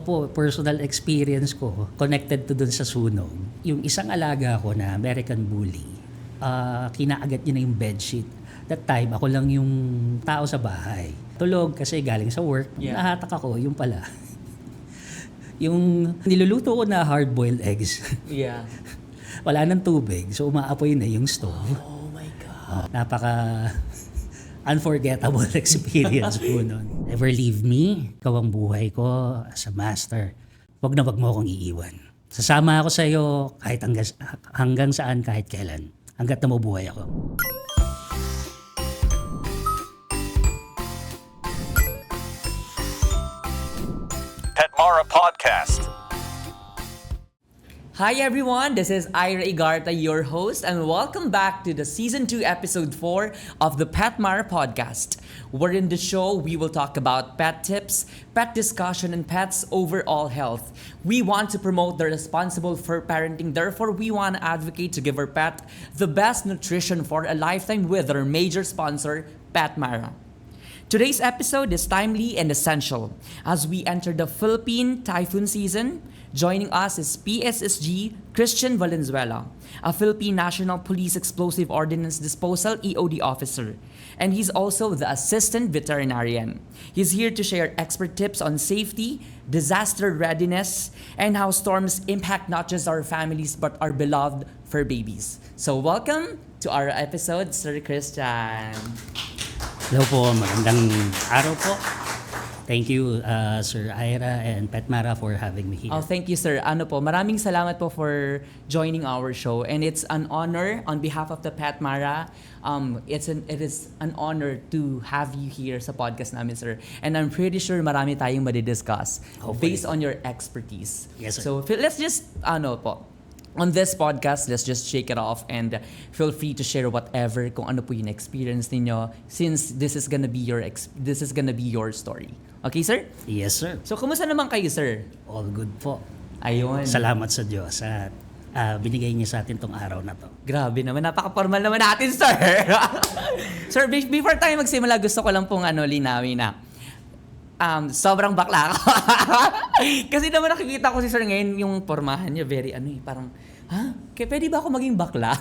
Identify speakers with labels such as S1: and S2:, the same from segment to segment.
S1: po, personal experience ko, connected to dun sa sunog. Yung isang alaga ko na American Bully, kinaagat niya na yung bedsheet. That time, ako lang yung tao sa bahay. Tulog kasi galing sa work.
S2: Yeah.
S1: Nahatak ako, yung pala. Yung niluluto ko na hard-boiled eggs.
S2: Yeah.
S1: Wala nang tubig, so umaapoy na yung stove.
S2: Oh my God.
S1: Napaka unforgettable experience po nun. Never leave me. Ikaw ang buhay ko as a master. Wag na wag mo akong iiwan. Sasama ako sa iyo kahit hanggang saan, kahit kailan. Hanggat na mabuhay ako.
S3: Petmara Podcast.
S2: Hi everyone, this is Ira Igarta, your host, and welcome back to the Season 2, Episode 4 of the Petmara Podcast. Where in the show, we will talk about pet tips, pet discussion, and pets' overall health. We want to promote the responsible fur parenting, therefore we want to advocate to give our pet the best nutrition for a lifetime with our major sponsor, Petmara. Today's episode is timely and essential as we enter the Philippine typhoon season. Joining us is PSSG Christian Valenzuela, a Philippine National Police Explosive Ordnance Disposal EOD officer, and he's also the assistant veterinarian. He's here to share expert tips on safety, disaster readiness, and how storms impact not just our families but our beloved fur babies. So welcome to our episode, Sir Christian.
S1: Hello po, magandang araw po. Thank you, Sir Ira and Petmara for having me here.
S2: Oh, thank you, sir. Maraming salamat po for joining our show, and it's an honor on behalf of the Petmara. It is an honor to have you here sa podcast namin, sir. And I'm pretty sure marami tayong madidiscuss based on your expertise.
S1: Yes, sir.
S2: So let's just on this podcast, let's just shake it off and feel free to share whatever kung ano po yung experience ninyo, since this is gonna be your story. Okay, sir?
S1: Yes, sir.
S2: So, kumusta naman kayo, sir?
S1: All good po.
S2: Ayun.
S1: Salamat sa Diyos at binigay niyo sa atin tong araw na to.
S2: Grabe naman, napaka-formal naman natin, sir. Sir, before tayo magsimula, gusto ko lang pong linawin na sobrang bakla ako. Kasi naman nakikita ko si sir ngayon, yung pormahan niya, very parang, kaya pwede ba ako maging bakla?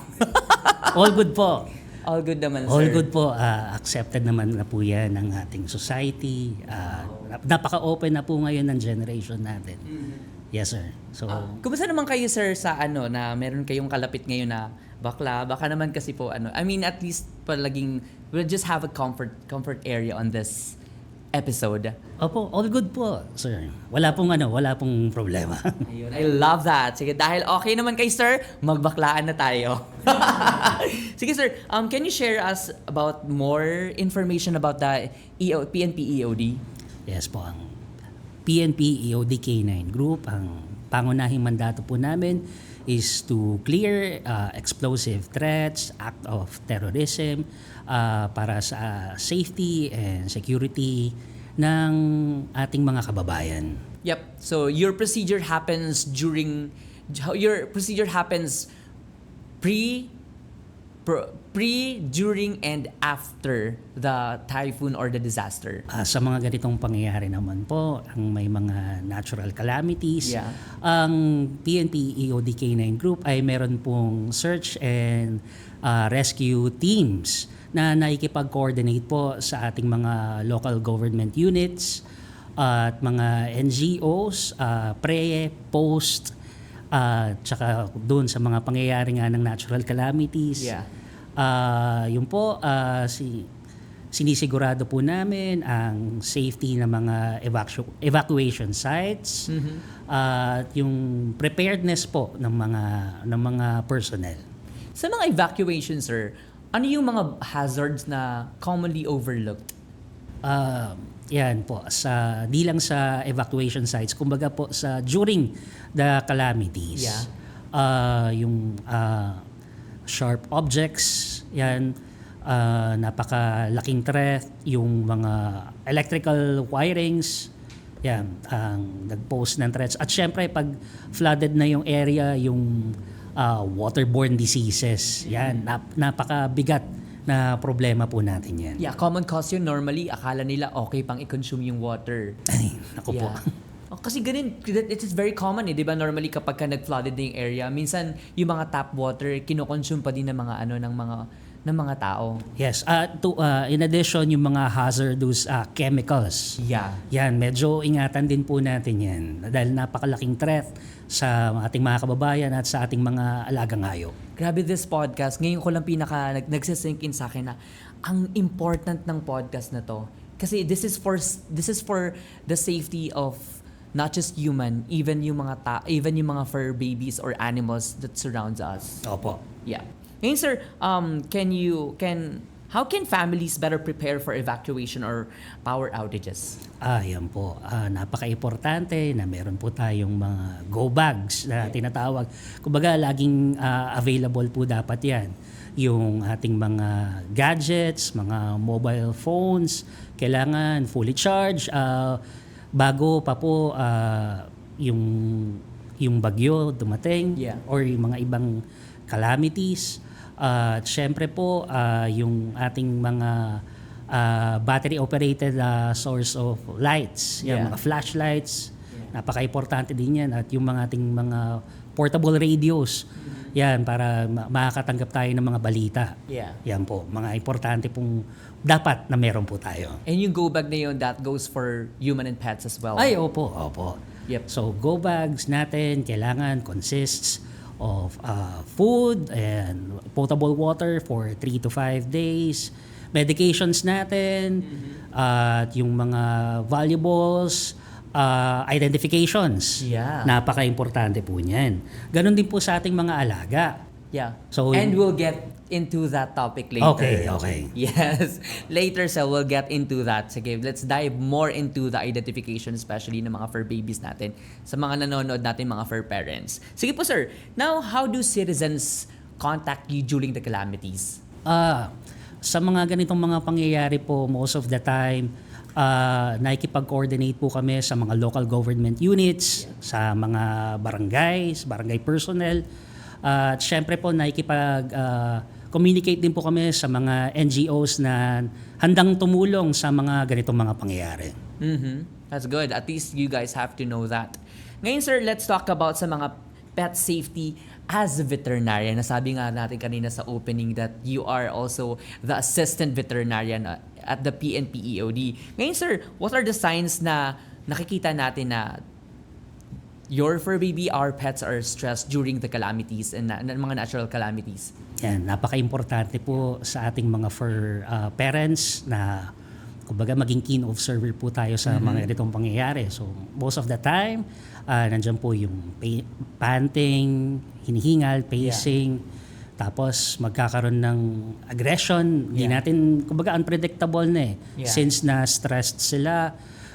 S1: All good po.
S2: All good naman, sir.
S1: All good po. Accepted naman na po yan ng ating society. Napaka-open na po ngayon ng generation natin. Yes, sir. So,
S2: Kumusta naman kayo, sir, sa na meron kayong kalapit ngayon na bakla? Baka naman kasi po, at least palaging, we'll just have a comfort area on this episode.
S1: opo, all good po, sir. Wala pong problema.
S2: Ayun, I love that. Sige, dahil okay naman kay sir, magbaklaan na tayo. Sige, sir, can you share us about more information about the PNP EOD?
S1: Yes po, ang PNP EOD K9 Group, ang pangunahing mandato po namin is to clear explosive threats, act of terrorism, para sa safety and security ng ating mga kababayan.
S2: Yep. So your procedure happens pre, during, and after the typhoon or the disaster.
S1: Sa mga ganitong pangyayari naman po, ang may mga natural calamities,
S2: Yeah.
S1: ang PNP EOD K9 Group ay meron pong search and rescue teams na naikipag-coordinate po sa ating mga local government units at mga NGOs, pre, post, tsaka doon sa mga pangyayari nga ng natural calamities.
S2: Yeah.
S1: Yun po, sinisigurado po namin ang safety ng mga evacuation sites at yung preparedness po ng mga personnel.
S2: Sa mga evacuation, sir, ano yung mga hazards na commonly overlooked?
S1: Yan po, di lang sa evacuation sites, kumbaga po during the calamities.
S2: Yeah.
S1: Yung sharp objects, yan, napakalaking threat, yung mga electrical wirings, yan, ang nag-pose ng threats. At syempre, pag flooded na yung area, yung waterborne diseases, yan, napakabigat na problema po natin yan.
S2: Yeah, common cause yun. Normally, akala nila okay pang i-consume yung water.
S1: Ay, naku po.
S2: Oh, kasi ganun, it is very common di ba? Normally kapag ka nag-flooded na yung area, minsan yung mga tap water, kinoconsume pa din ng mga ng mga tao.
S1: Yes, in addition yung mga hazardous chemicals.
S2: Yeah.
S1: Yan, medyo ingatan din po natin yan dahil napakalaking threat sa ating mga kababayan at sa ating mga alagang hayop.
S2: Grabe this podcast. Ngayon ko lang nagsisink in sa akin na ang important ng podcast na to. Kasi this is for the safety of not just human, even yung mga fur babies or animals that surrounds us.
S1: Opo.
S2: Yeah. Ngayon sir, how can families better prepare for evacuation or power outages?
S1: Yan po. Napaka-importante na meron po tayong mga go bags na tinatawag. Kumbaga, laging available po dapat yan. Yung ating mga gadgets, mga mobile phones, kailangan fully charged. Bago pa po yung bagyo dumating or yung mga ibang calamities. At syempre po, yung ating mga battery-operated source of lights, yung mga flashlights, napaka-importante din yan. At yung mga ating mga portable radios, yan, para makakatanggap tayo ng mga balita.
S2: Yeah.
S1: Yan po, mga importante pong dapat na meron po tayo.
S2: And yung go bag na yun, that goes for human and pets as well.
S1: Ay, opo.
S2: Yep.
S1: So, go bags natin, kailangan consists of food and potable water for 3 to 5 days. Medications natin, at yung mga valuables, identifications.
S2: Yeah.
S1: Napaka-importante po niyan. Ganon din po sa ating mga alaga.
S2: Yeah.
S1: So,
S2: and we'll get into that topic later.
S1: Okay.
S2: Yes. Later, so we'll get into that. Sige, let's dive more into the identification, especially ng mga fur babies natin, sa mga nanonood natin, mga fur parents. Sige po, sir. Now, how do citizens contact you during the calamities?
S1: Sa mga ganitong mga pangyayari po, most of the time, nakikipag-coordinate po kami sa mga local government units, sa mga barangay personnel. At syempre po, communicate din po kami sa mga NGOs na handang tumulong sa mga ganitong mga pangyayari.
S2: That's good. At least you guys have to know that. Ngayon, sir, let's talk about sa mga pet safety as a veterinarian. Nasabi nga natin kanina sa opening that you are also the assistant veterinarian at the PNP EOD. Ngayon, sir, what are the signs na nakikita natin na your fur baby, our pets are stressed during the calamities and mga natural calamities?
S1: Yan, napaka-importante po sa ating mga fur parents na kumbaga maging keen observer po tayo sa mga ganitong pangyayari. So most of the time, nandiyan po yung panting, hinihingal, pacing, tapos magkakaroon ng aggression. Hindi natin, kumbaga unpredictable na eh. Since na stressed sila,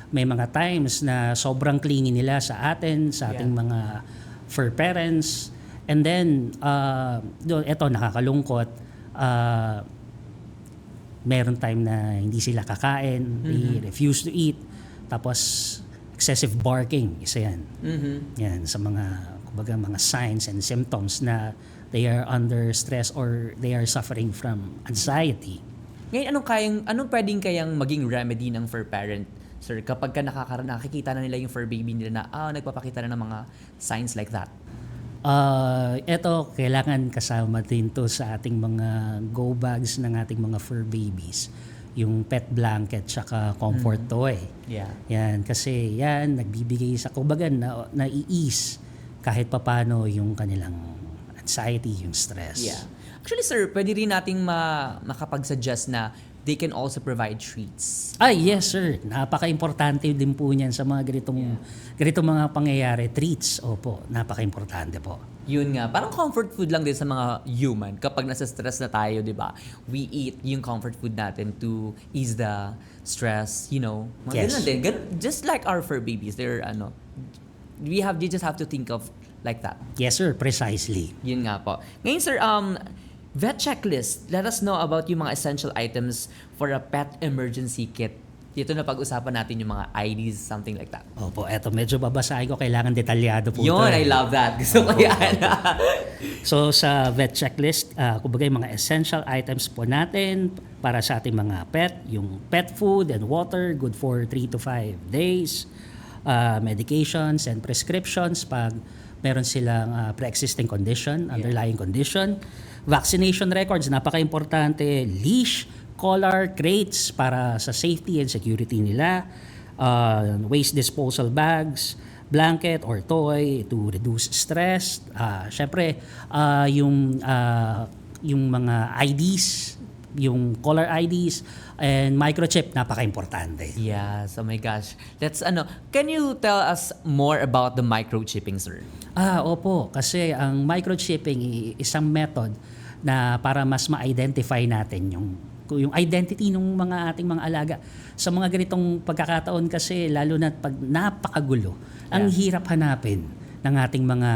S1: may mga times na sobrang clingy nila sa atin, sa ating mga fur parents. And then, eto nakakalungkot, meron time na hindi sila kakain, they refuse to eat, tapos excessive barking, isa yan. Yan, sa mga, kumbaga, mga signs and symptoms na they are under stress or they are suffering from anxiety.
S2: Ngayon, anong pwedeng kayang maging remedy ng fur parent, sir, kapag nakikita na nila yung fur baby nila na nagpapakita na ng mga signs like that?
S1: Ito, kailangan kasama din to sa ating mga go bags ng ating mga fur babies. Yung pet blanket tsaka comfort toy.
S2: Yeah.
S1: Yan, kasi yan, nagbibigay sa, kumbaga, nai-ease kahit papano yung kanilang anxiety, yung stress.
S2: Yeah. Actually, sir, pwede rin nating makapag-suggest na they can also provide treats.
S1: Yes, sir. Napaka-importante din po niyan sa mga ganitong mga pangyayari. Treats, opo, napaka-importante po.
S2: Yun nga, parang comfort food lang din sa mga human. Kapag nasa stress na tayo, di ba? We eat yung comfort food natin to ease the stress, you know.
S1: Yes.
S2: Ganun din. Just like our fur babies, you just have to think of like that.
S1: Yes, sir. Precisely.
S2: Yun nga po. Ngayon, sir, vet checklist. Let us know about yung mga essential items for a pet emergency kit. Dito na pag-usapan natin yung mga IDs, something like that.
S1: Opo, eto medyo babasahin ko, kailangan detalyado po
S2: Yun,
S1: ito.
S2: I love that. Gusto ko yan.
S1: So sa vet checklist, kumbaga yung mga essential items po natin para sa ating mga pet, yung pet food and water, good for 3 to 5 days. medications and prescriptions pag meron silang pre-existing condition, underlying condition. Vaccination records, napaka-importante. Leash, collar, crates para sa safety and security nila. Waste disposal bags, blanket or toy to reduce stress. Syempre, yung mga IDs, yung collar IDs and microchip, napaka-importante.
S2: Yes, oh my gosh. Can you tell us more about the microchipping, sir?
S1: Opo, kasi ang microchipping isang method na para mas ma-identify natin yung identity ng mga ating mga alaga. Sa mga ganitong pagkakataon kasi, lalo na pag napakagulo, ang hirap hanapin ng ating mga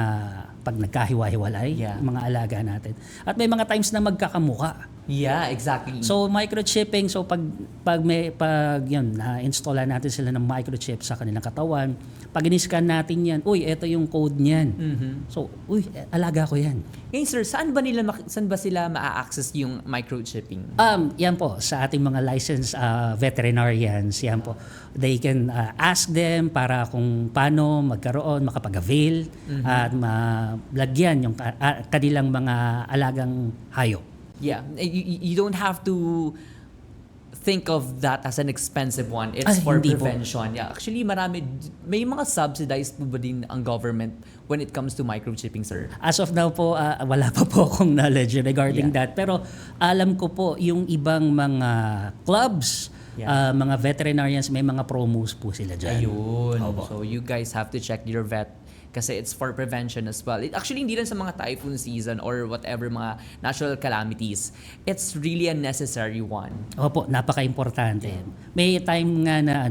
S1: pag nagkahiwa-hiwalay, mga alaga natin. At may mga times na magkakamuka.
S2: Yeah, exactly.
S1: So microchipping, so pag yun, na-install natin sila ng microchip sa kanilang katawan, pag in-scan natin yan, ito yung code niyan. So, alaga ko yan.
S2: Ngayon sir, saan ba sila ma-access yung microchipping?
S1: Yan po, sa ating mga licensed veterinarians, yan po. They can ask them para kung paano magkaroon, makapag-avail, at malagyan yung kanilang mga alagang hayop.
S2: Yeah, you don't have to think of that as an expensive one. It's for
S1: hindi po.
S2: prevention. Yeah, actually may mga subsidized po ba din ang government when it comes to microchipping, sir?
S1: As of now po, wala pa po akong knowledge regarding that. Pero alam ko po yung ibang mga clubs, mga veterinarians, may mga promos po sila dyan.
S2: Ayun. So you guys have to check your vet kasi it's for prevention as well. Actually, hindi lang sa mga typhoon season or whatever mga natural calamities. It's really a necessary one.
S1: Opo, napaka-importante. May time nga na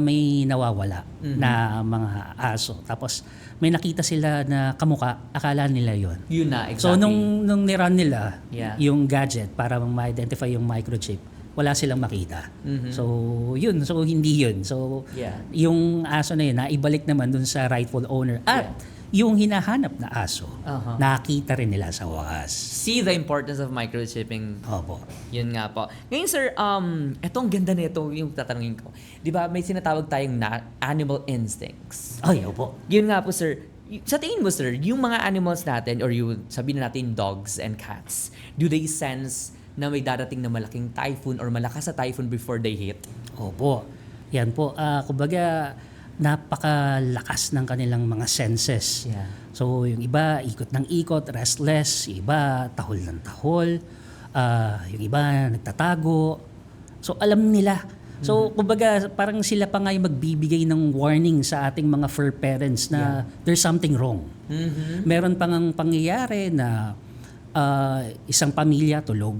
S1: may nawawala na mga aso. Tapos may nakita sila na kamuka, akala nila yon.
S2: Yun na, exactly.
S1: So nung niran nila
S2: yung
S1: gadget para ma-identify yung microchip, wala silang makita. So yun, so hindi yun. So yung aso na yun, naibalik naman dun sa rightful owner. At yung hinahanap na aso, nakita rin nila sa wakas.
S2: See the importance of microchipping.
S1: Opo.
S2: Yun nga po. Ngayon sir, etong ganda nito yung tatanungin ko. Di ba may sinatawag tayong animal instincts?
S1: Ay, opo.
S2: Yun nga po sir. Sa tingin mo sir, yung mga animals natin or yung sabihin na natin dogs and cats, do they sense na may darating na malaking typhoon or malakas sa typhoon before they hit?
S1: Opo. Yan po. Kumbaga, napakalakas ng kanilang mga senses.
S2: Yeah.
S1: So, yung iba, ikot ng ikot, restless. Yung iba, tahol ng tahol. Yung iba, nagtatago. So, alam nila. So, kumbaga, parang sila pa nga yung magbibigay ng warning sa ating mga fur parents na there's something wrong. Meron pang ang pangyayari na isang pamilya tulog.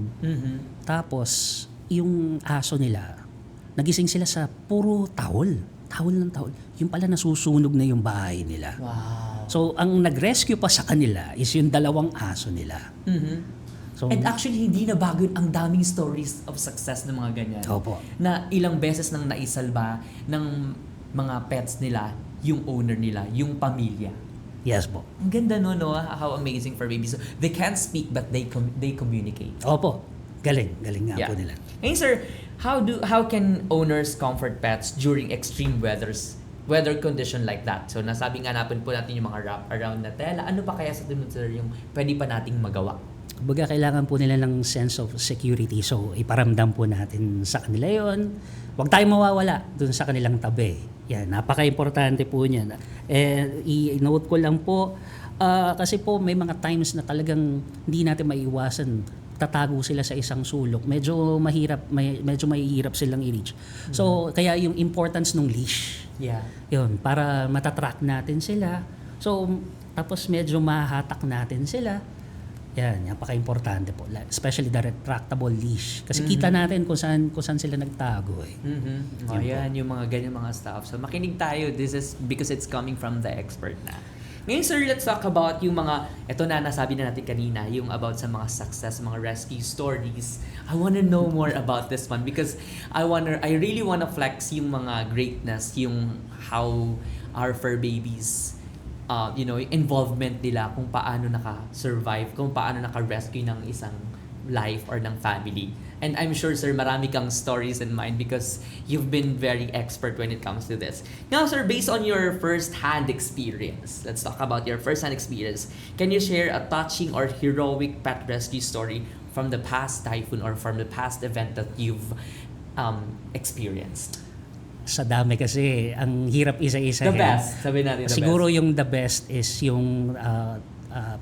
S1: Tapos, yung aso nila, nagising sila sa puro tahol. Tahol ng tahol. Yung pala nasusunog na yung bahay nila.
S2: Wow.
S1: So, ang nag-rescue pa sa kanila is yung dalawang aso nila. So,
S2: And actually, hindi na bago yun. Ang daming stories of success ng mga ganyan.
S1: Opo.
S2: Na ilang beses nang naisalba ng mga pets nila, yung owner nila, yung pamilya.
S1: yes po.
S2: Ang ganda no? How amazing for babies. So, they can't speak but they communicate.
S1: Opo. Galing nga po nila.
S2: Ngayon sir, how can owners comfort pets during extreme weather condition like that? So nasabi nga natin po natin yung mga wrap around na tela. Ano pa kaya sa tunod sir yung pwede pa nating magawa?
S1: Kumbaga, kailangan po nila ng sense of security. So, iparamdam po natin sa kanila yon. Huwag tayong mawawala dun sa kanilang tabi. Yan, napaka-importante po niyan. I-note ko lang po, kasi po may mga times na talagang hindi natin maiiwasan. Tatago sila sa isang sulok. Medyo mahihirap silang i-reach. So, kaya yung importance ng leash.
S2: Yeah.
S1: Yun, para matatrack natin sila. So, tapos medyo mahahatak natin sila. Yan, napaka-importante po. Especially the retractable leash. Kasi kita natin kung saan sila nagtago eh.
S2: Ayan, yung mga ganyan mga stuff. So makinig tayo. This is because it's coming from the expert na. Ngayon sir, let's talk about yung mga, ito na nasabi na natin kanina, yung about sa mga success, mga rescue stories. I wanna know more about this one because I really wanna flex yung mga greatness, yung how our fur babies involvement nila kung paano naka-survive, kung paano naka-rescue ng isang life or ng family. And I'm sure, sir, marami kang stories in mind because you've been very expert when it comes to this. Now, sir, based on your first-hand experience, let's talk about your first-hand experience. Can you share a touching or heroic pet rescue story from the past typhoon or from the past event that you've experienced?
S1: Sa dami kasi, ang hirap isa-isa.
S2: The best, sabi natin the
S1: Siguro
S2: best.
S1: yung the best is yung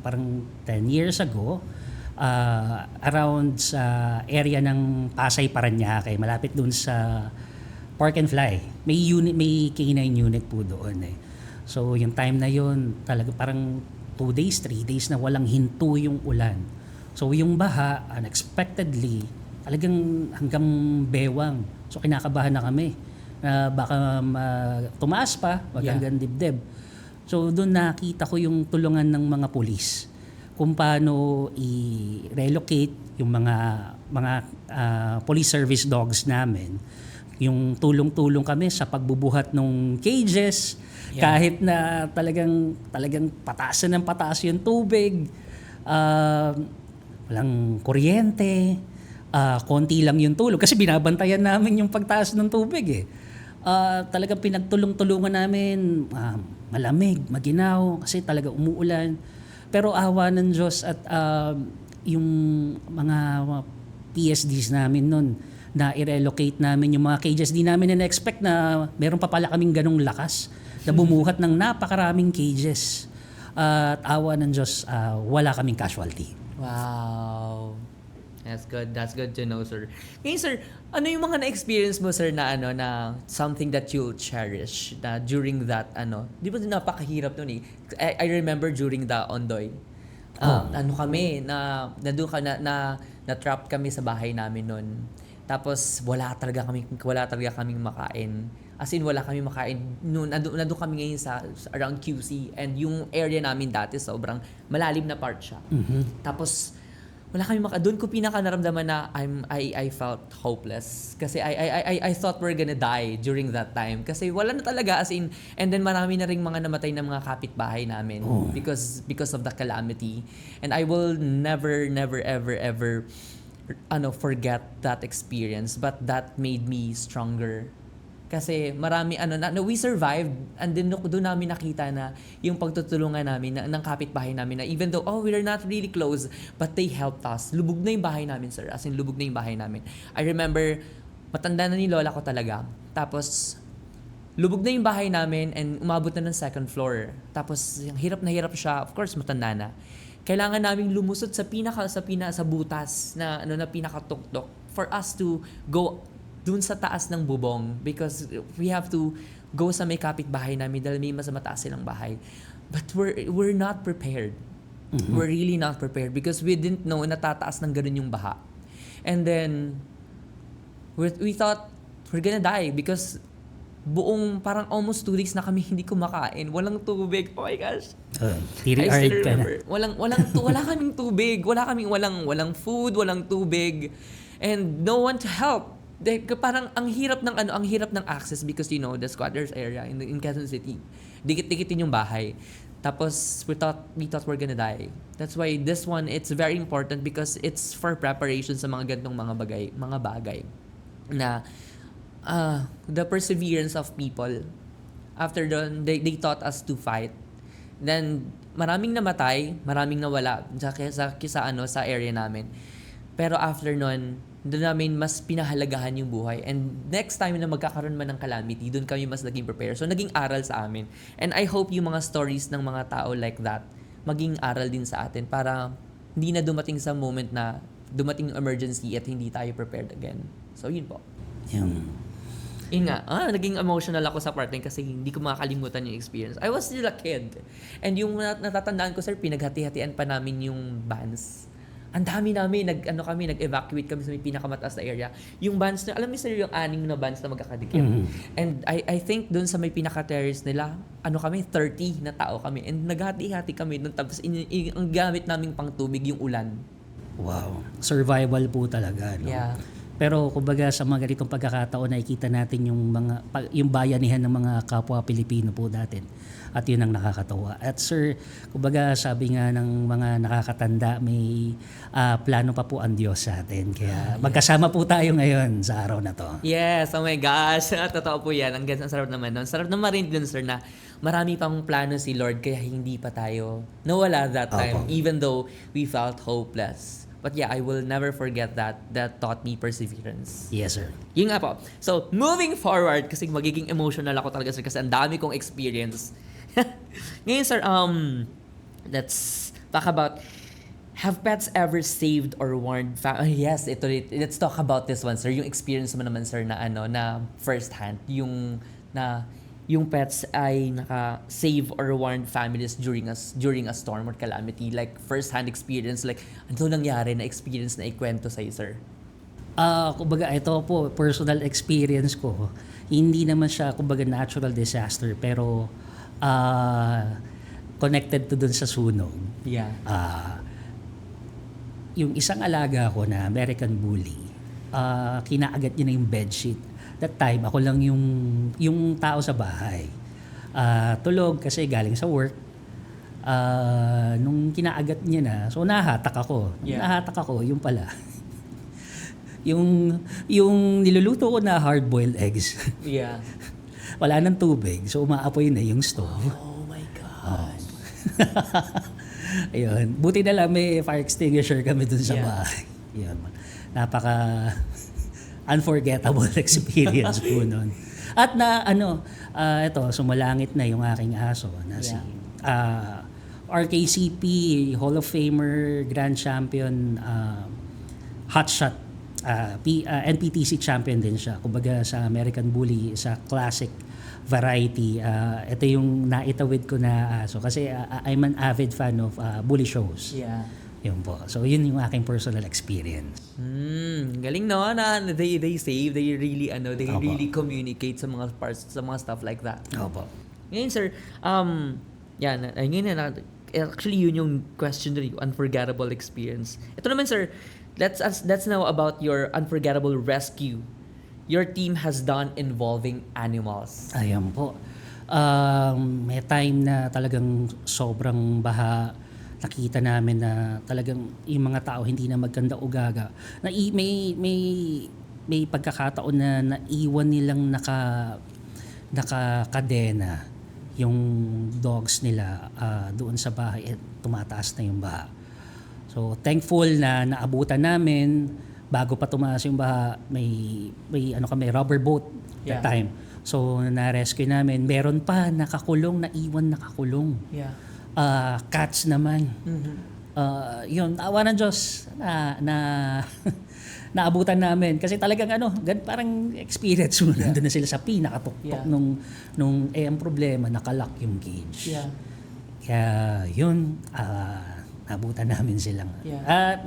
S1: parang 10 years ago, around sa area ng Pasay, Paranaque, malapit dun sa Park and Fly. May K9 unit po doon eh. So yung time na yun, talaga parang 2 days, 3 days na walang hinto yung ulan. So yung baha, unexpectedly, talagang hanggang bewang. So kinakabahan na kami. Baka tumaas pa, hanggang dibdib. So doon nakita ko yung tulungan ng mga pulis kung paano i-relocate yung mga police service dogs namin. Yung tulong-tulong kami sa pagbubuhat ng cages, kahit na talagang pataas yung tubig, walang kuryente, konti lang yung tulog kasi binabantayan namin yung pagtaas ng tubig eh. Talagang pinagtulong-tulungan namin, malamig, maginaw kasi talaga umuulan. Pero awa ng Diyos at yung mga PSDs namin nun na i-relocate namin yung mga cages, di namin na-expect na meron pa pala kaming ganong lakas na bumuhat ng napakaraming cages. At awa ng Diyos, wala kaming casualty.
S2: Wow. That's good to know, sir. Ngayon, sir, ano yung mga na-experience mo, sir, na something that you'll cherish na during that, di ba napakahirap nun eh. I remember during the Ondoy, kami, na-trap kami sa bahay namin nun. Tapos, wala talaga kaming makain. As in, wala kami makain. Nandun kami ngayon sa around QC, and yung area namin dati, sobrang malalim na part siya.
S1: Mm-hmm.
S2: Tapos, wala kami doon ko pinaka naramdaman na I felt hopeless kasi I thought we're gonna die during that time kasi wala na talaga, as in, and then marami na ring mga namatay na mga kapitbahay namin because of the calamity, and I will never ever forget that experience, but that made me stronger. Kasi marami we survived, and then doon namin nakita na yung pagtutulungan namin ng kapitbahay namin na even though we're not really close, but they helped us. Lubog na yung bahay namin, sir. As in, lubog na yung bahay namin. I remember, matanda na ni lola ko talaga. Tapos, lubog na yung bahay namin and umabot na ng second floor. Tapos, hirap na hirap siya. Of course, matanda na. Kailangan naming lumusot sa butas na na pinakatuktok for us to go dun sa taas ng bubong because we have to go sa may kapitbahay namin dahil may mas mataas silang bahay. But we're not prepared. Mm-hmm. We're really not prepared because we didn't know na tataas ng ganun yung baha. And then we thought we're gonna die because buong parang almost 2 days na kami hindi kumakain. Walang tubig. Oh my gosh. I still remember. Wala kaming tubig. Walang food, walang tubig. And no one to help. Parang ang hirap ng access because the squatters area in Quezon City. Dikit-dikitin yung bahay. Tapos we thought we're gonna die. That's why this one, it's very important because it's for preparation sa mga ganitong mga bagay na the perseverance of people. After doon, they taught us to fight. Then maraming namatay, maraming nawala sa area namin. Pero after nun, doon namin mas pinahalagahan yung buhay. And next time na magkakaroon man ng calamity, doon kami mas naging prepare. So naging aral sa amin. And I hope yung mga stories ng mga tao like that, maging aral din sa atin para hindi na dumating sa moment na dumating emergency at hindi tayo prepared again. So yun po. Yun nga, naging emotional ako sa part kasi hindi ko makakalimutan yung experience. I was still a kid. And yung natatandaan ko, sir, pinaghati-hatian pa namin yung vans. Ang dami namin, nag-evacuate kami sa may pinakamataas na area. Yung vans na, alam niyo sir, yung 6 na vans na magkakadikit. Mm-hmm. And I think doon sa may pinaka-terrace nila, 30 na tao kami. And naghati-hati kami doon. Tapos ang gamit naming pang tubig, yung ulan.
S1: Wow. Survival po talaga. No?
S2: Yeah.
S1: Pero kumbaga sa mga ganitong pagkakataon nakikita natin yung bayanihan ng mga kapwa Pilipino po natin. At yun ang nakakatawa. At sir, kumbaga sabi nga ng mga nakakatanda, may plano pa po ang Diyos sa atin. Kaya magkasama po tayo ngayon sa araw na to.
S2: Yes, oh my gosh. Totoo po yan. Ang sarap naman nun. Sarap naman rin dun, sir, na marami pang plano si Lord kaya hindi pa tayo nawala that time.
S1: Opo.
S2: Even though we felt hopeless. But yeah, I will never forget that. That taught me perseverance.
S1: Yes, sir.
S2: Yun nga po. So, moving forward, kasi magiging emotional ako talaga, sir, kasi ang dami kong experience. Ngayon, sir, let's talk about, have pets ever saved or warned yes, let's talk about this one, sir. Yung experience mo naman, sir, na na first hand, yung pets ay naka-save or warned families during a storm or calamity, like first hand experience, like ano nangyari na experience na ikwento sa'yo, sir?
S1: Kumbaga ito po, personal experience ko. Hindi naman siya kumbaga natural disaster pero connected to dun sa sunog.
S2: Yeah.
S1: Yung isang alaga ko na American Bully, kinaagat niya na yung bedsheet. That time, ako lang yung tao sa bahay. Tulog kasi galing sa work. Nung kinaagat niya na, so nahatak ako.
S2: Yeah.
S1: Nahatak ako, yung pala. yung niluluto ko na hard-boiled eggs.
S2: Yeah.
S1: Wala nang tubig, so umaapoy na yung stove.
S2: Oh my God.
S1: Ayun. Buti na lang may fire extinguisher kami dun sa
S2: Yeah.
S1: bahay. Yun. Napaka unforgettable experience po nun. At ito, sumalangit na yung aking aso na si RKCP Hall of Famer, Grand Champion, Hotshot, NPTC champion din siya. Kumbaga sa American Bully, sa classic variety. Ito yung naitawid ko na aso. Kasi I'm an avid fan of bully shows.
S2: Yeah.
S1: Yun po. So yun yung aking personal experience.
S2: Galing no na they save, they really they
S1: Opo.
S2: really communicate sa mga parts, sa mga stuff like that.
S1: Opo.
S2: Ngayon, sir, actually yun yung question rin, yung unforgettable experience. Ito naman, sir, let's know about your unforgettable rescue your team has done involving animals.
S1: Ayan po. May time na talagang sobrang baha. Nakita namin na talagang yung mga tao hindi na magkanda ugaga. May pagkakataon na naiwan nilang nakakadena yung dogs nila doon sa bahay at tumataas na yung baha. So thankful na naabutan namin. Bago pa tumaas yung baha, may rubber boat that time. So na-rescue namin. Meron pa naiwan nakakulong.
S2: Yeah.
S1: Cats naman. Yun, awa ng Diyos na naabutan namin. Kasi talagang parang experience mo. Nandun na sila sa pinakatuktok nung ang problema, nakalock yung cage.
S2: Yeah.
S1: Kaya yun, nabutan namin silang.
S2: Yeah.
S1: At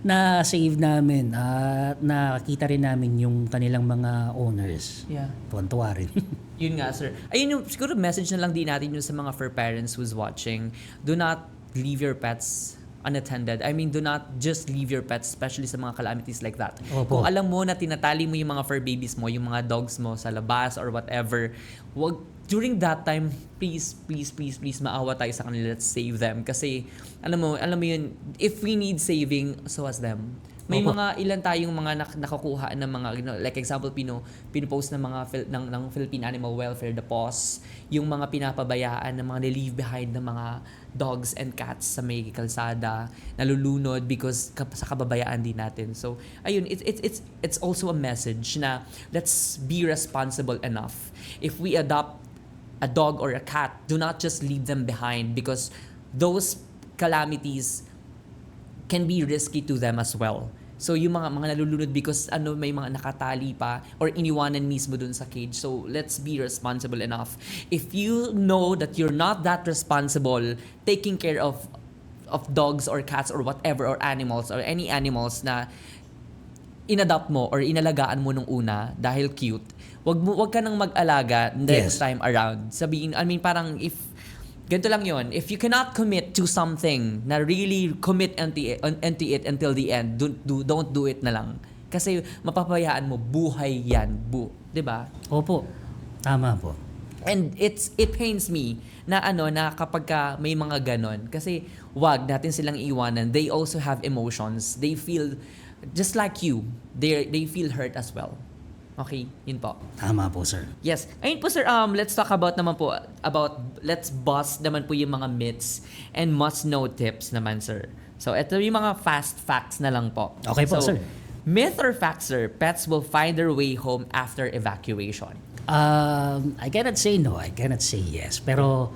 S1: na-save namin at nakita rin namin yung kanilang mga owners.
S2: Yeah.
S1: Tuwan-tuwa rin.
S2: Yun nga, sir. Ayun yung, siguro message na lang din natin yun sa mga fur parents who's watching. Do not leave your pets unattended. I mean, do not just leave your pets, especially sa mga calamities like that.
S1: Opo.
S2: Kung alam mo na tinatali mo yung mga fur babies mo, yung mga dogs mo sa labas or whatever, during that time, please, maawa tayo sa kanila. Let's save them. Kasi, alam mo yun, if we need saving, so as them. May
S1: Opo.
S2: mga ilan tayong mga nakakuha ng mga, like example, pinopost ng mga ng Philippine Animal Welfare, the PAWS, yung mga pinapabayaan ng mga leave behind ng mga dogs and cats sa may kalsada, nalulunod because sa kababayaan din natin. So, ayun, it's also a message na let's be responsible enough. If we adopt a dog or a cat, do not just leave them behind because those calamities can be risky to them as well. So yung mga nalulunod because may mga nakatali pa or iniwanan mismo dun sa cage. So let's be responsible enough. If you know that you're not that responsible taking care of dogs or cats or whatever or animals or any animals na inadopt mo or inalagaan mo nung una dahil cute, wag ka nang mag-alaga next time around. Parang if ganito lang yon. If you cannot commit to something na really commit into it until the end, don't do it na lang. Kasi mapapabayaan mo, buhay yan. 'Di ba?
S1: Opo, tama po.
S2: And it pains me na na kapag may mga ganon, kasi wag natin silang iwanan. They also have emotions. They feel just like you. They feel hurt as well. Okay, yun po.
S1: Tama po, sir.
S2: Yes. Ayun po sir, let's talk about naman po let's bust naman po yung mga myths and must know tips naman, sir. So ito yung mga fast facts na lang po.
S1: Okay po,
S2: So,
S1: sir.
S2: Myth or fact, sir, pets will find their way home after evacuation.
S1: I cannot say no, I cannot say yes. Pero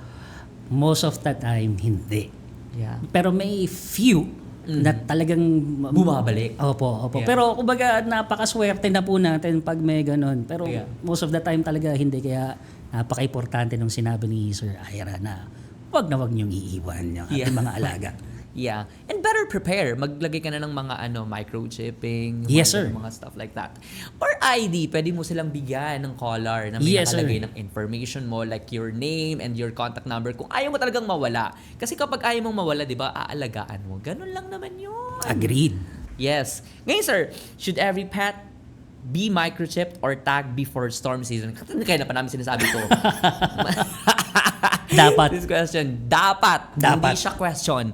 S1: most of the time, hindi.
S2: Yeah.
S1: Pero may few na talagang
S2: Bumabalik.
S1: Opo.
S2: Yeah.
S1: Pero kumbaga napakaswerte na po natin pag may ganun. Pero
S2: Yeah.
S1: most of the time talaga hindi, kaya napaka-importante nung sinabi ni Sir Ira na wag niyong iiwan yung ating
S2: Yeah.
S1: mga alaga.
S2: Yeah. And better prepare. Maglagay ka na ng mga microchipping.
S1: Yes,
S2: mga
S1: sir.
S2: Mga stuff like that. Or ID, pwede mo silang bigyan ng collar na may
S1: Yes, sir.
S2: nakalagay ng information mo, like your name and your contact number kung ayaw mo talagang mawala. Kasi kapag ayaw mong mawala, di ba, aalagaan mo. Ganun lang naman yun.
S1: Agreed.
S2: Yes. Ngayon, sir, should every pet be microchipped or tagged before storm season? Kaya na pa namin sinasabi ko.
S1: Dapat.
S2: This question, dapat.
S1: Dapat.
S2: Hindi siya question.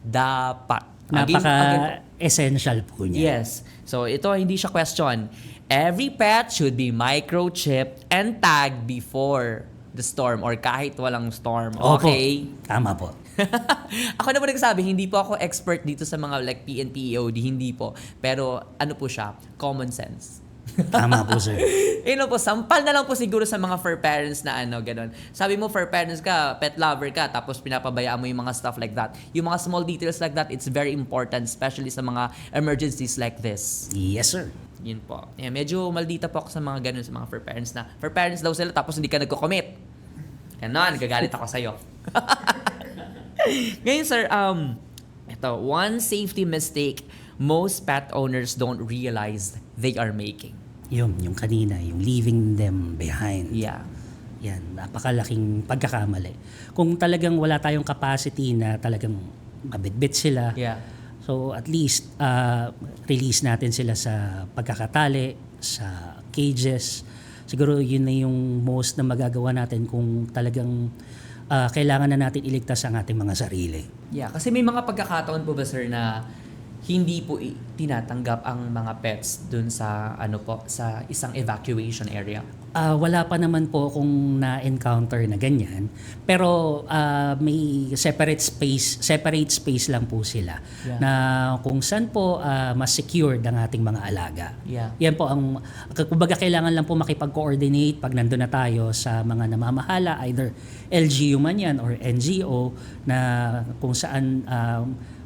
S2: Dapat. Again.
S1: Napaka-essential po niya.
S2: Yes. So, ito hindi siya question. Every pet should be microchipped and tagged before the storm or kahit walang storm.
S1: Opo.
S2: Okay?
S1: Tama po.
S2: Ako na po nagsabi, hindi po ako expert dito sa mga like PNP, EOD, hindi po. Pero ano po siya? Common sense.
S1: Tama po, sir.
S2: Po, sampal na lang po siguro sa mga fur parents na ganun. Sabi mo, fur parents ka, pet lover ka, tapos pinapabayaan mo yung mga stuff like that. Yung mga small details like that, it's very important, especially sa mga emergencies like this.
S1: Yes, sir.
S2: Yun po. Medyo maldita po ako sa mga ganun, sa mga fur parents na, fur parents daw sila, tapos hindi ka nagko-commit. Ganon, gagalit ako sa'yo. Ngayon, sir, ito, one safety mistake most pet owners don't realize they are making.
S1: Yung kanina, yung leaving them behind.
S2: Yeah.
S1: Yan, napakalaking pagkakamali. Kung talagang wala tayong capacity na talagang mabitbit sila,
S2: Yeah.
S1: so at least release natin sila sa pagkakatali, sa cages. Siguro yun na yung most na magagawa natin kung talagang kailangan na natin iligtas ang ating mga sarili.
S2: Yeah, kasi may mga pagkakataon po ba, sir, na hindi po tinatanggap ang mga pets dun sa sa isang evacuation area?
S1: Wala pa naman po kung na-encounter na ganyan. Pero may separate space lang po sila.
S2: Yeah.
S1: Na kung saan po mas secured ang ating mga alaga.
S2: Yeah.
S1: Yan po ang, kumbaga kailangan lang po makipag-coordinate pag nandun na tayo sa mga namamahala, either LGU man yan or NGO, na kung saan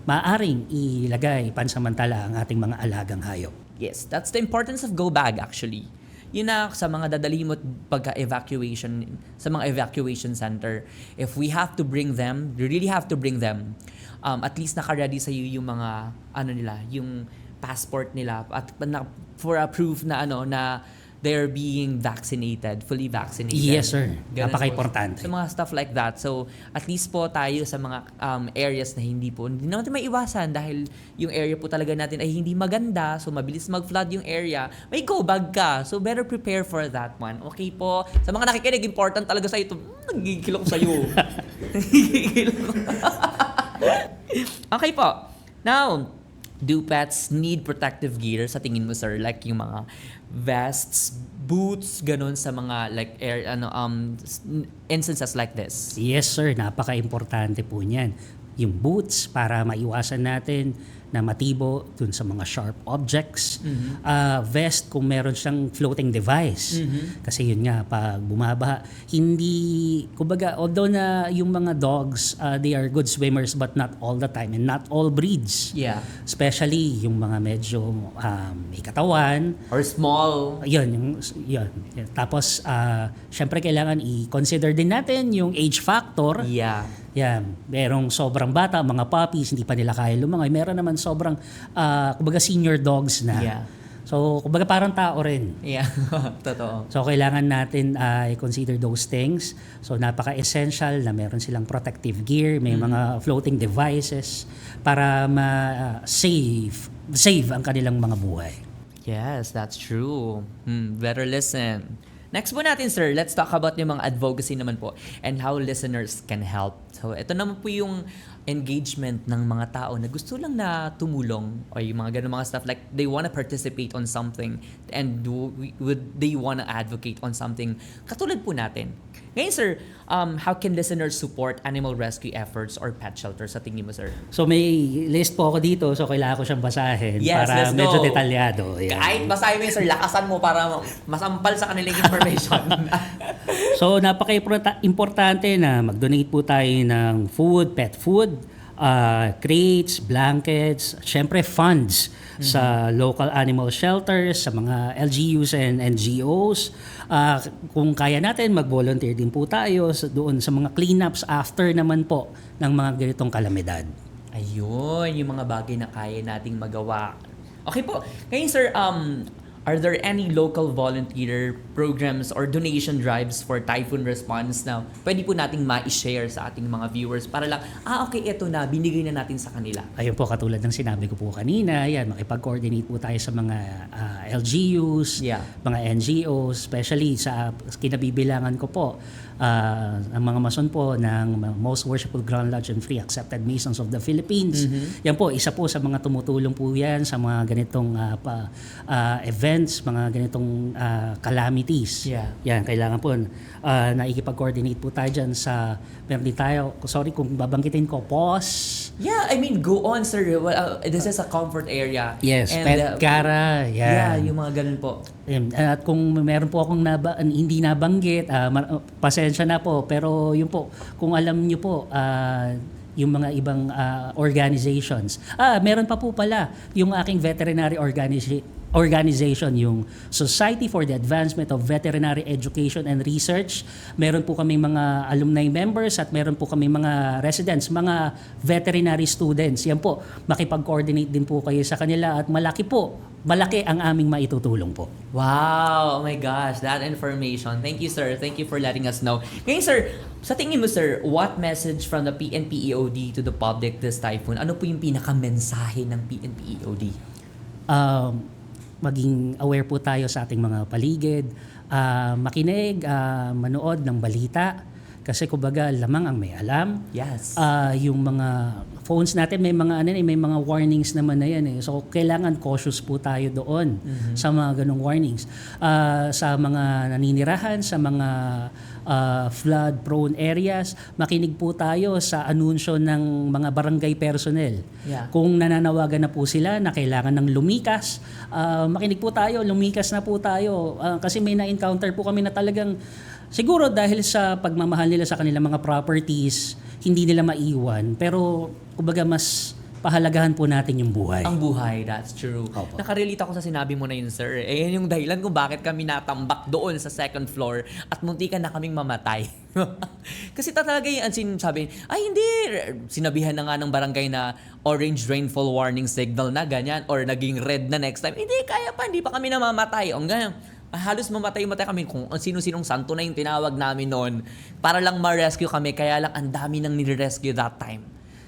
S1: maaring ilagay pansamantala ang ating mga alagang hayop.
S2: Yes, that's the importance of go bag actually. Yun na sa mga dadali mo pagka-evacuation, sa mga evacuation center. If we have to bring them, we really have to bring them. At least naka-ready sa iyo yung mga yung passport nila at for a proof na na they're being vaccinated, fully vaccinated.
S1: Yes, sir.
S2: Ganun
S1: Napaka-importante.
S2: po. Sa mga stuff like that. So, at least po tayo sa mga areas na hindi natin maiwasan dahil yung area po talaga natin ay hindi maganda. So, mabilis mag-flood yung area. May go bag ka. So, better prepare for that one. Okay po? Sa mga nakikinig, important talaga sa ito. Nagigil ako sa'yo. Nagigil ako. Okay po. Now, do pets need protective gear sa tingin mo, sir? Like yung mga vests, boots, ganun sa mga like instances like this?
S1: Yes, sir. Napaka-importante po niyan. Yung boots para maiwasan natin na matibo dun sa mga sharp objects. Vest kung meron siyang floating device. Kasi yun nga, pag bumabaha, hindi, kumbaga, although na yung mga dogs, they are good swimmers but not all the time and not all breeds.
S2: Yeah.
S1: Especially yung mga medyo may katawan.
S2: Or small.
S1: Yun. Tapos, syempre kailangan i-consider din natin yung age factor.
S2: Yeah.
S1: Yan, merong sobrang bata, mga puppies, hindi pa nila kaya lumangoy. Meron naman sobrang, kumbaga senior dogs na.
S2: Yeah.
S1: So, kumbaga parang tao rin.
S2: Yeah. Totoo.
S1: So, kailangan natin i-consider those things. So, napaka-essential na meron silang protective gear, may mga floating devices para ma-save ang kanilang mga buhay.
S2: Yes, that's true. Better listen. Next po natin, sir, let's talk about yung mga advocacy naman po and how listeners can help. So, ito naman po yung engagement ng mga tao na gusto lang na tumulong o yung mga ganun mga stuff like they wanna participate on something and would they wanna advocate on something katulad po natin. Ngayon, sir, how can listeners support animal rescue efforts or pet shelters sa tingin mo, sir?
S1: So may list po ako dito, so kailangan ko siyang basahin
S2: Yes,
S1: para
S2: let's
S1: medyo
S2: go.
S1: detalyado. Ayan.
S2: Kahit basahin mo yun, sir, lakasan mo para masampal sa kanilang information.
S1: So napaka-importante na mag-donate po tayo ng food, pet food, crates, blankets, syempre funds sa local animal shelters, sa mga LGUs and NGOs. Kung kaya natin, mag-volunteer din po tayo doon sa mga cleanups after naman po ng mga ganitong kalamidad.
S2: Ayun, yung mga bagay na kaya nating magawa. Okay po. Ngayon, sir, are there any local volunteer programs or donation drives for typhoon response na pwede po nating ma-share sa ating mga viewers para lang, okay, eto na, binigay na natin sa kanila.
S1: Ayun po, katulad ng sinabi ko po kanina, yan, makipag-coordinate po tayo sa mga LGUs,
S2: Yeah.
S1: mga NGOs, especially sa kinabibilangan ko po, ang mga mason po ng Most Worshipful Ground Lodge and Free Accepted Masons of the Philippines. Yan po, isa po sa mga tumutulong po yan sa mga ganitong events, mga ganitong calamities.
S2: Yeah.
S1: Yan, kailangan po naikipag-coordinate po tayo dyan sa, meron din tayo, sorry kung babanggitin ko, POS.
S2: Yeah, I mean, go on, sir. Well, this is a comfort area.
S1: Yes,
S2: And,
S1: Pet Cara.
S2: Yeah,
S1: Yan.
S2: yung mga ganun po.
S1: At kung meron po akong hindi nabanggit, pasensya na po. Pero yun po, kung alam niyo po, yung mga ibang organizations. Meron pa po pala yung aking veterinary organization, yung Society for the Advancement of Veterinary Education and Research. Meron po kami mga alumni members at meron po kami mga residents, mga veterinary students. Yan po, makipag-coordinate din po kayo sa kanila at malaki ang aming maitutulong po.
S2: Wow! Oh my gosh, that information. Thank you, sir. Thank you for letting us know. Ngayon, sir, sa tingin mo, sir, what message from the PNP-EOD to the public this typhoon? Ano po yung pinaka-mensahe ng PNP-EOD?
S1: Maging aware po tayo sa ating mga paligid, makinig, manood ng balita, kasi kumbaga lamang ang may alam.
S2: Yes.
S1: Yung mga phones natin may mga warnings naman na yan eh. So kailangan cautious po tayo doon sa mga ganong warnings. Sa mga naninirahan, sa mga flood prone areas, makinig po tayo sa anunsyo ng mga barangay personnel.
S2: Yeah.
S1: Kung nananawagan na po sila na kailangan ng lumikas, makinig po tayo, lumikas na po tayo. Kasi may na-encounter po kami na talagang siguro dahil sa pagmamahal nila sa kanilang mga properties, hindi nila maiwan. Pero kumbaga mas pahalagahan po natin yung buhay.
S2: Ang buhay, that's true.
S1: Opo.
S2: Nakarelate ako sa sinabi mo na yun, sir. Yan yung dahilan kung bakit kami natambak doon sa second floor at muntikan na kaming mamatay. Kasi talaga yung sinabi, ay hindi, sinabihan na nga ng barangay na orange rainfall warning signal na ganyan or naging red na next time. Hindi, kaya pa, hindi pa kami namamatay. O ganyan. Halos mamatay kami kung sino-sinong santo na yung tinawag namin noon para lang ma-rescue kami, kaya lang ang dami nang nire-rescue that time.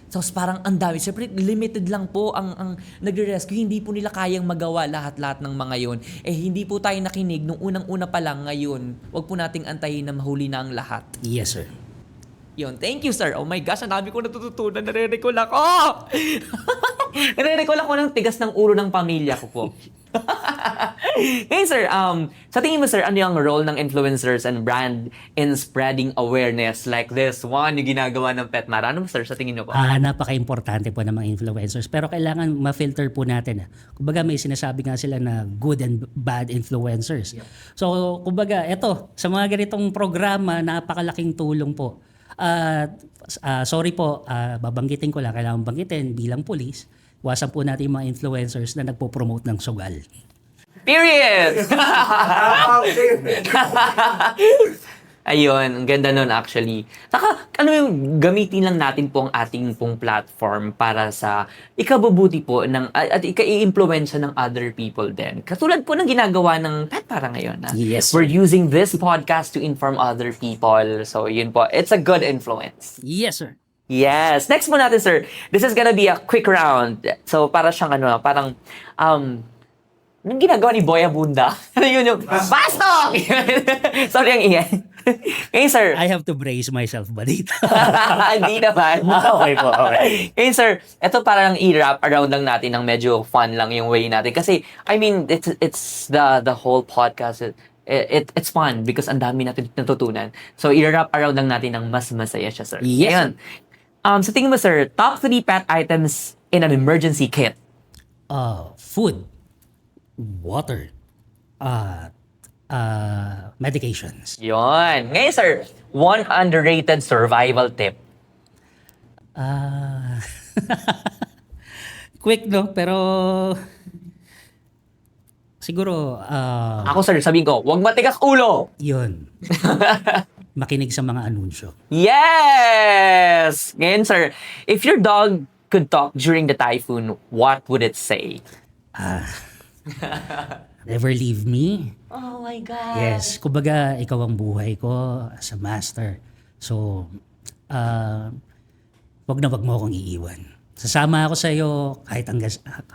S2: So parang ang dami, syempre limited lang po ang nagre-rescue, hindi po nila kayang magawa lahat-lahat ng mga yon. Hindi po tayo nakinig nung unang-una pa lang ngayon. Wag po nating antayin na mahuli na ang lahat.
S1: Yes, sir.
S2: Yun, thank you, sir. Oh my gosh, ang dami ko natututunan, nare-recall ako! Nare-recall ako ng tigas ng ulo ng pamilya ko po. Ngayon, sir, sa tingin mo, sir, ano yung role ng influencers and brand in spreading awareness like this one, yung ginagawa ng Petmar? Ano, sir, sa tingin mo po?
S1: Napaka-importante po ng mga influencers. Pero kailangan ma-filter po natin. Kumbaga may sinasabi nga sila na good and bad influencers.
S2: Yep.
S1: So kumbaga, eto, sa mga ganitong programa, napakalaking tulong po. Sorry po, babanggitin ko lang, kailangan banggitin bilang pulis. Iwasan po natin yung mga influencers na nagpo-promote ng sugal.
S2: Period! Ayun, ang ganda nun actually. Saka, yung gamitin lang natin po ang ating pong platform para sa ikabubuti po at ika-i-influensya ng other people din. Katulad po ng ginagawa ng Petmara ngayon.
S1: Yes, sir.
S2: We're using this podcast to inform other people. So, yun po. It's a good influence.
S1: Yes, sir.
S2: Yes. Next mo natin, sir. This is gonna be a quick round. So, para siyang parang Anong ginagawa ni Boy Abunda? Ano yun yung, pasok! Sorry, ang ingay. Ngayon, sir.
S1: I have to brace myself ba dito?
S2: Hindi naman.
S1: Okay po, okay.
S2: Ngayon, sir, ito parang i-wrap around lang natin ng medyo fun lang yung way natin. Kasi, I mean, it's the whole podcast. It's fun because ang dami natin natutunan. So, i-wrap around lang natin ng mas masaya siya, sir.
S1: Yes,
S2: Ngayon, sa tingin mo, sir, top 3 pet items in an emergency kit.
S1: Food, water, medications.
S2: Yon. Ngayon, sir, one underrated survival tip.
S1: Quick, no? Pero siguro,
S2: Ako, sir, sabihin ko, huwag matigas ulo.
S1: yun. Makinig sa mga anunsyo.
S2: Yes! Ngayon, sir, if your dog could talk during the typhoon, what would it say?
S1: Never leave me.
S2: Oh my God.
S1: Yes, kumbaga ikaw ang buhay ko as a master. So, wag na wag mo akong iiwan. Sasama ako sa iyo kahit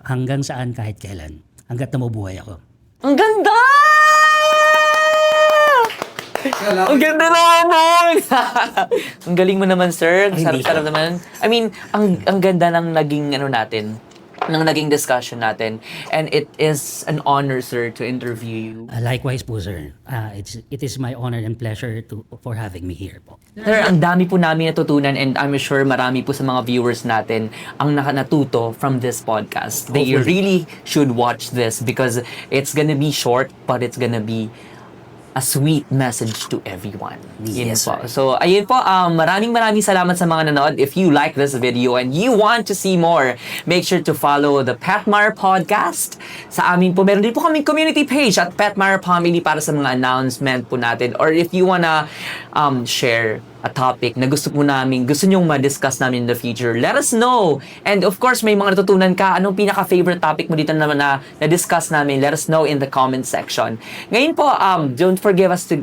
S1: hanggang saan, kahit kailan. Hanggat na mabuhay ako.
S2: Ang ganda! Ang ganda naman! Ang galing mo naman, sir. Ang sarap-sarap naman. I mean, ang ganda ng naging naging discussion natin. And it is an honor, sir, to interview you.
S1: Likewise po, sir. It is my honor and pleasure for having me here po.
S2: Sir, ang dami po namin natutunan and I'm sure marami po sa mga viewers natin ang natuto from this podcast. They
S1: Hopefully.
S2: really should watch this because it's gonna be short but it's gonna be a sweet message to everyone. Yun
S1: Yes,
S2: po.
S1: sir.
S2: So, ayun po, maraming salamat sa mga nanood. If you like this video and you want to see more, make sure to follow the Petmar Podcast. Sa amin po, meron din po kaming community page at Petmar Family para sa mga announcement po natin. Or if you wanna share a topic na gusto nyong ma-discuss namin in the future, let us know. And of course, may mga natutunan ka. Anong pinaka-favorite topic mo dito naman na na-discuss namin? Let us know in the comment section. Ngayon po, don't forget to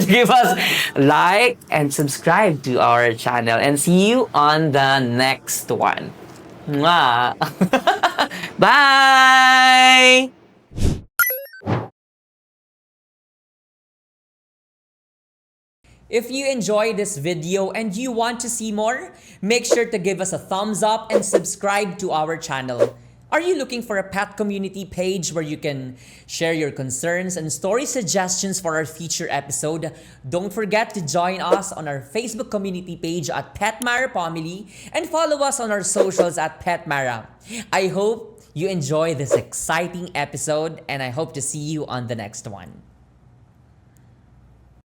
S2: give us like and subscribe to our channel. And see you on the next one. Mwah! Bye! If you enjoyed this video and you want to see more, make sure to give us a thumbs up and subscribe to our channel. Are you looking for a pet community page where you can share your concerns and story suggestions for our future episode? Don't forget to join us on our Facebook community page at Petmara Family and follow us on our socials at Petmara. I hope you enjoy this exciting episode and I hope to see you on the next one.